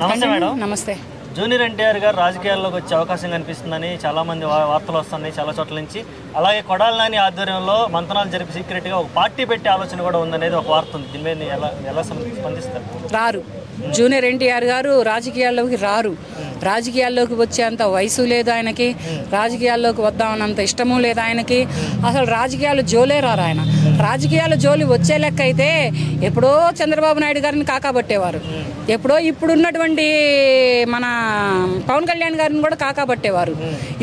నమస్తే మేడం. నమస్తే. జూనియర్ ఎన్టీఆర్ గారు రాజకీయాల్లోకి వచ్చే అవకాశం కనిపిస్తుందని చాలామంది వార్తలు వస్తున్నాయి చాలా చోట్ల నుంచి. అలాగే కొడాలి నాని ఆధ్వర్యంలో మంతనాలు జరిపి సీక్రెట్గా ఒక పార్టీ పెట్టే ఆలోచన కూడా ఉందనేది ఒక వార్త ఉంది. దీని మీద ఎలా స్పందిస్తారు? రారు. జూనియర్ ఎన్టీఆర్ గారు రాజకీయాల్లోకి రారు. రాజకీయాల్లోకి వచ్చేంత వయసు లేదు ఆయనకి, రాజకీయాల్లోకి వద్దామన్నంత ఇష్టము లేదు ఆయనకి. అసలు రాజకీయాలు జోలే రారు ఆయన. రాజకీయాల జోలి వచ్చే లెక్క అయితే ఎప్పుడో చంద్రబాబు నాయుడు గారిని కాకాబట్టేవారు, ఎప్పుడో ఇప్పుడున్నటువంటి మన పవన్ కళ్యాణ్ గారిని కూడా కాకాబట్టేవారు.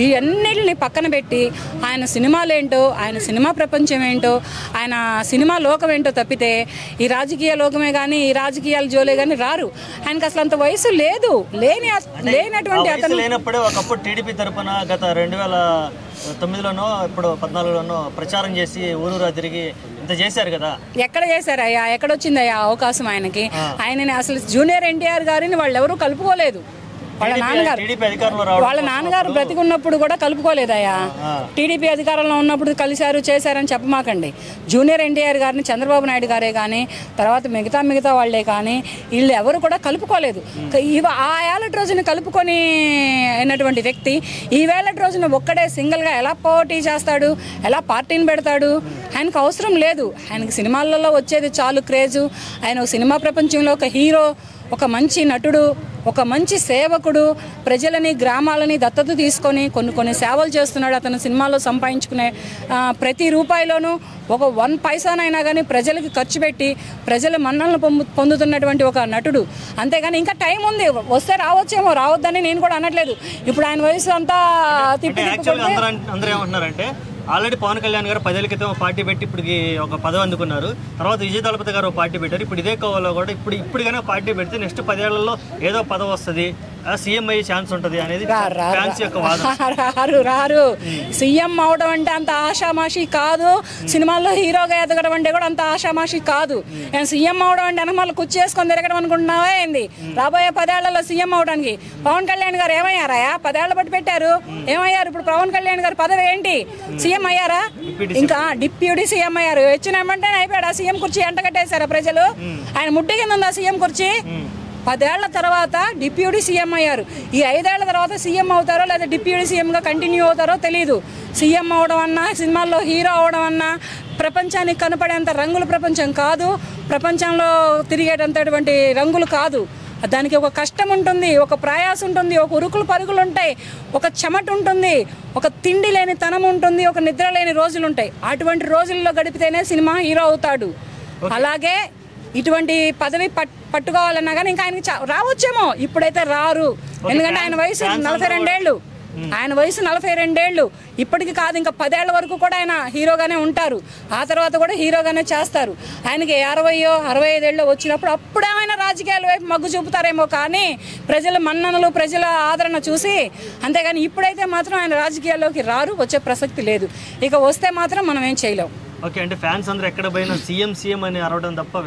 ఈ అన్నిటిని పక్కన పెట్టి ఆయన సినిమాలేంటో, ఆయన సినిమా ప్రపంచం ఏంటో, ఆయన సినిమా లోకం ఏంటో తప్పితే ఈ రాజకీయ లోకమే కానీ ఈ రాజకీయాల జోలే కానీ రారు. ఆయనకి అసలు అంత వయసు లేదు. లేనటువంటి అతను లేనప్పుడే ఒకప్పుడు టీడీపీ తరఫున గత 2009లోనో ఇప్పుడు 14లోనో ప్రచారం చేసి ఊరూరా తిరిగి ఇంత చేశారు కదా. ఎక్కడ చేశారయ్యా? ఎక్కడొచ్చిందయ్యా అవకాశం ఆయనకి? ఆయనని అసలు జూనియర్ ఎన్టీఆర్ గారిని వాళ్ళు ఎవరూ కలుపుకోలేదు. వాళ్ళ నాన్నగారు బ్రతికున్నప్పుడు కూడా కలుపుకోలేదయ్యా. టీడీపీ అధికారంలో ఉన్నప్పుడు కలిశారు చేశారని చెప్పమాకండి. జూనియర్ ఎన్టీఆర్ గారిని చంద్రబాబు నాయుడు గారే కానీ తర్వాత మిగతా వాళ్లే కానీ వీళ్ళు ఎవరు కూడా కలుపుకోలేదు. ఆ ఏళ్ళటి రోజున కలుపుకొని అయినటువంటి వ్యక్తి ఈ వేళటి రోజున ఒక్కడే సింగిల్గా ఎలా పోటీ చేస్తాడు, ఎలా పార్టీని పెడతాడు? ఆయనకు అవసరం లేదు. ఆయనకి సినిమాలలో వచ్చేది చాలు క్రేజు. ఆయన సినిమా ప్రపంచంలో ఒక హీరో, ఒక మంచి నటుడు, ఒక మంచి సేవకుడు, ప్రజలని గ్రామాలని దత్తత తీసుకొని కొన్ని సేవలు చేస్తున్నాడు. అతను సినిమాలో సంపాదించుకునే ప్రతి రూపాయిలోనూ ఒక 1 పైసానైనా కానీ ప్రజలకి ఖర్చు పెట్టి ప్రజల మన్నలను పొందుతున్నటువంటి ఒక నటుడు. అంతేగాని ఇంకా టైం ఉంది, వస్తే రావచ్చేమో, రావద్దని నేను కూడా అనట్లేదు. ఇప్పుడు ఆయన వయసు అంతా అందరూ ఏమంటున్నారంటే ఆల్రెడీ పవన్ కళ్యాణ్ గారు 10 ఏళ్ల క్రితం పార్టీ పెట్టి ఇప్పటికి ఒక పదవి అందుకున్నారు. తర్వాత విజయ్ దళపతి గారు పార్టీ పెట్టారు. ఇప్పుడు ఇదే కోవలో కూడా ఇప్పుడు కానీ పార్టీ పెడితే నెక్స్ట్ 10 ఏళ్లలో ఏదో పదవి వస్తుంది, సీఎం అయ్యే ఛాన్స్ ఉంటుంది అనేది ఫ్యాన్స్ యొక్క వాదన. రారు. సీఎం అవడం అంటే అంత ఆషామాషి కాదు. సినిమాల్లో హీరోగా ఎదగడం అంటే కూడా అంత ఆషామాషి కాదు. నేను సీఎం అవడం అంటే వెనక మళ్ళీ కుర్చేసుకొని తిరగడం అనుకుంటున్నావా ఏంది? రాబోయే 10 ఏళ్లలో సీఎం అవడానికి పవన్ కళ్యాణ్ గారు ఏమయ్యారా? 10 ఏళ్ల బట్టి పెట్టారు, ఏమయ్యారు? ఇప్పుడు పవన్ కళ్యాణ్ గారు పదవి ఏంటి? సీఎం అయ్యారా? ఇంకా డిప్యూటీ సీఎం అయ్యారు. వచ్చినామంటే అయిపోయాడు. ఆ సీఎం కుర్చీ ఎంటగట్టేశారా ప్రజలు? ఆయన ముట్టి కింద ఉంది ఆ సీఎం కుర్చీ. 10 ఏళ్ల తర్వాత డిప్యూటీ సీఎం అయ్యారు. ఈ 5 ఏళ్ల తర్వాత సీఎం అవుతారో లేదా డిప్యూటీ సీఎంగా కంటిన్యూ అవుతారో తెలియదు. సీఎం అవడం అన్నా, సినిమాల్లో హీరో అవడం అన్నా ప్రపంచానికి కనపడేంత రంగుల ప్రపంచం కాదు, ప్రపంచంలో తిరిగేటంతటువంటి రంగులు కాదు. దానికి ఒక కష్టం ఉంటుంది, ఒక ప్రయాసం ఉంటుంది, ఒక ఉరుకులు పరుగులు ఉంటాయి, ఒక చెమట ఉంటుంది, ఒక తిండి లేని తనం ఉంటుంది, ఒక నిద్ర లేని రోజులు ఉంటాయి. అటువంటి రోజుల్లో గడిపితేనే సినిమా హీరో అవుతాడు. అలాగే ఇటువంటి పదవి పట్టుకోవాలన్నా కానీ ఇంకా ఆయనకి రావచ్చేమో, ఇప్పుడైతే రారు. ఎందుకంటే ఆయన వయసు 42 ఏళ్ళు. ఆయన వయసు 42 ఏళ్ళు. ఇప్పటికి కాదు, ఇంకా 10 ఏళ్ల వరకు కూడా ఆయన హీరోగానే ఉంటారు. ఆ తర్వాత కూడా హీరోగానే చేస్తారు. ఆయనకి 60-65 ఏళ్ళు వచ్చినప్పుడు అప్పుడేమైనా రాజకీయాల వైపు మగ్గు చూపుతారేమో కానీ ప్రజల మన్ననలు, ప్రజల ఆదరణ చూసి. అంతేగాని ఇప్పుడైతే మాత్రం ఆయన రాజకీయాల్లోకి రారు, వచ్చే ప్రసక్తి లేదు. ఇక వస్తే మాత్రం మనం ఏం చేయలేం. ఓకే, అంటే ఫ్యాన్స్ అందరూ ఎక్కడ పోయినా సీఎం అని అరవడం తప్ప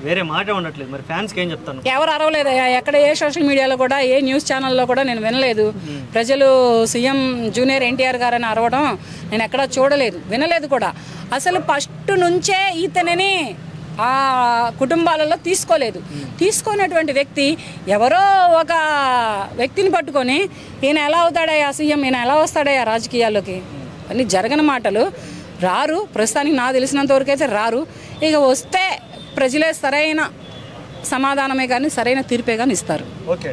వేరే మాట ఉండట్లేదు. మరి ఫ్యాన్స్కి ఏం చెప్తాను? ఎవరు అరవలేదయ్యా. ఎక్కడ ఏ సోషల్ మీడియాలో కూడా ఏ న్యూస్ ఛానల్లో కూడా నేను వినలేదు. ప్రజలు సీఎం జూనియర్ ఎన్టీఆర్ గారని అరవడం నేను ఎక్కడా చూడలేదు, వినలేదు కూడా. అసలు ఫస్ట్ నుంచే ఇతనిని ఆ కుటుంబాలలో తీసుకున్నటువంటి వ్యక్తి ఎవరో ఒక వ్యక్తిని పట్టుకొని ఈయన ఎలా అవుతాడయ్యా సీఎం, ఈయన ఎలా వస్తాడయ్యా రాజకీయాల్లోకి అని జరగని మాటలు. రారు. ప్రస్తుతానికి నాకు తెలిసినంత వరకు అయితే రారు. ఇక వస్తే ప్రజలే సరైన సమాధానమే కానీ సరైన తీర్పే కానీ ఇస్తారు. ఓకే.